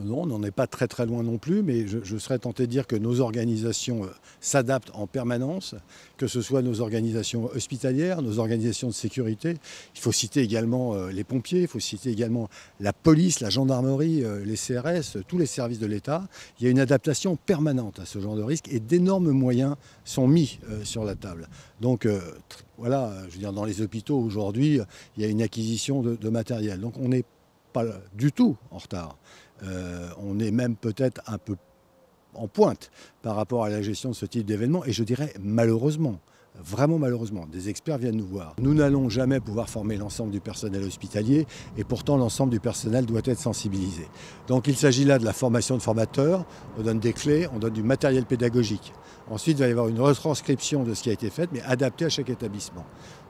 Non, on n'en est pas très très loin non plus, mais je serais tenté de dire que nos organisations s'adaptent en permanence, que ce soit nos organisations hospitalières, nos organisations de sécurité. Il faut citer également les pompiers, il faut citer également la police, la gendarmerie, les CRS, tous les services de l'État. Il y a une adaptation permanente à ce genre de risque et d'énormes moyens sont mis sur la table. Donc voilà, je veux dire, dans les hôpitaux aujourd'hui, il y a une acquisition de matériel. Donc on n'est pas du tout en retard. On est même peut-être un peu en pointe par rapport à la gestion de ce type d'événement. Et je dirais malheureusement, vraiment malheureusement, des experts viennent nous voir. Nous n'allons jamais pouvoir former l'ensemble du personnel hospitalier et pourtant l'ensemble du personnel doit être sensibilisé. Donc il s'agit là de la formation de formateurs, on donne des clés, on donne du matériel pédagogique. Ensuite, il va y avoir une retranscription de ce qui a été fait, mais adaptée à chaque établissement.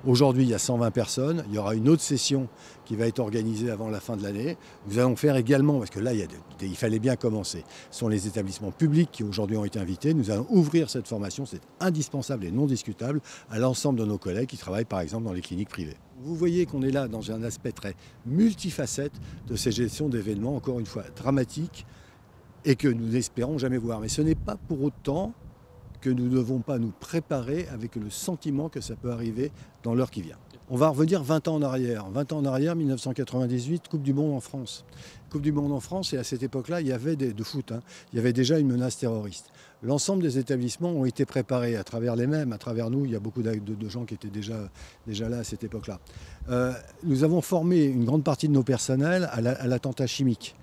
Aujourd'hui, il y a 120 personnes. Il y aura une autre session qui va être organisée avant la fin de l'année. Nous allons faire également, parce que là, il fallait bien commencer, ce sont les établissements publics qui aujourd'hui ont été invités. Nous allons ouvrir cette formation, c'est indispensable et non discutable, à l'ensemble de nos collègues qui travaillent par exemple dans les cliniques privées. Vous voyez qu'on est là dans un aspect très multifacette de ces gestions d'événements, encore une fois dramatiques, et que nous n'espérons jamais voir. Mais ce n'est pas pour autant que nous ne devons pas nous préparer avec le sentiment que ça peut arriver dans l'heure qui vient. On va revenir 20 ans en arrière. 20 ans en arrière, 1998, Coupe du Monde en France. Coupe du Monde en France, et à cette époque-là, il y avait de foot, il y avait déjà une menace terroriste. L'ensemble des établissements ont été préparés à travers les mêmes, à travers nous. Il y a beaucoup de gens qui étaient déjà là à cette époque-là. Nous avons formé une grande partie de nos personnels à l'attentat chimique,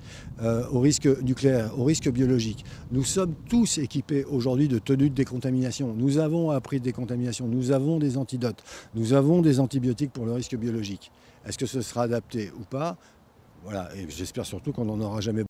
au risque nucléaire, au risque biologique. Nous sommes tous équipés aujourd'hui de tenues de décontamination. Nous avons appris de décontamination, nous avons des antidotes, nous avons des antibiotiques pour le risque biologique. Est-ce que ce sera adapté ou pas? Voilà, et j'espère surtout qu'on n'en aura jamais